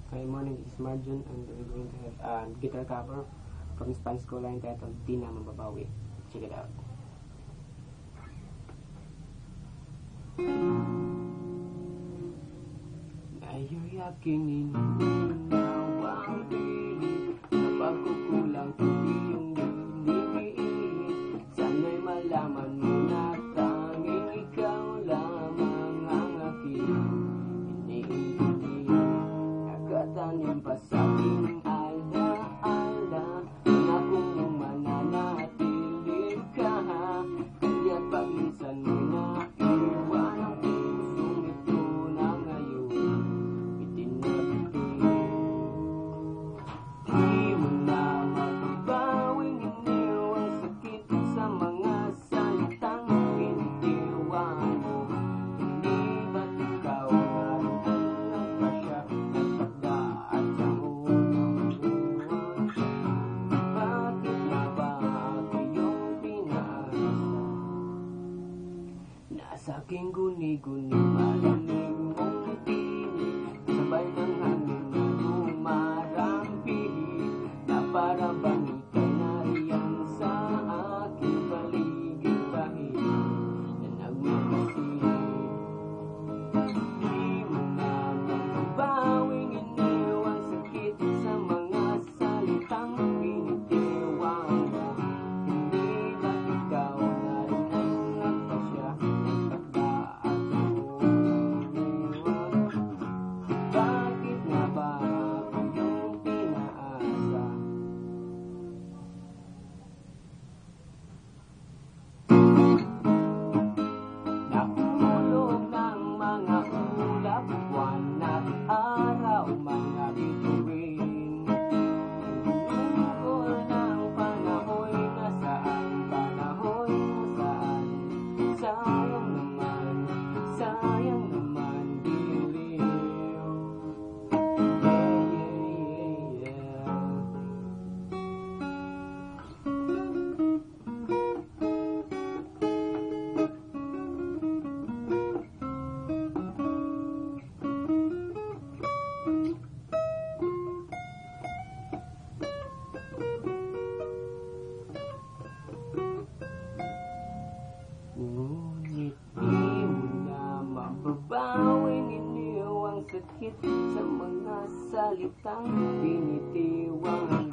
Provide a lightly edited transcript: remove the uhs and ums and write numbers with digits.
Hi morning, this is Marjun and we're going to have a guitar cover from Spanish Scholar entitled Di Na Mababawi. Check it out. Ngayon'y aking inunawa ang pilit na pagkukulang ko iyong diniliit. Sana'y malaman mo na tanging ikaw lamang ang aking iniintindi. Nakatanim pa sa aking alda-alda, pangakong mong mananatili ka, kaya't paglisan mo na iwan ang pusong ito na ngayon itinapin. Di mo na mababawing iniwang sakit sa mga salitang pinitiwan mo. Hindi ba't ikaw naroon pa siya nagpagdaan sa unang buwan? Bakit nga ba ako yung pinaasa? Nasa aking guni-guni malamig mong tinig, sabay ng hangin na rumarampihit, na para bang ika'y nariyan sa aking paligid bahid na nagmamasid. Di mo na mababawing iniwang sakit sa mga salitang pinitiwan mo. Hindi ba't ikaw na rin ang nagpasya nagpagdaan sa unang buwan? Bakit nga ba ako yung pinaasa? Nahulog ng mga ulap, buwan at araw, mga bituin. Nagulugol ng panahoy, nasaan, panahoy, nasaan? Sayang naman, diliw. Yeah. Ngunit di mo na mababawing iniwang sakit sa mga salitang pinitiwan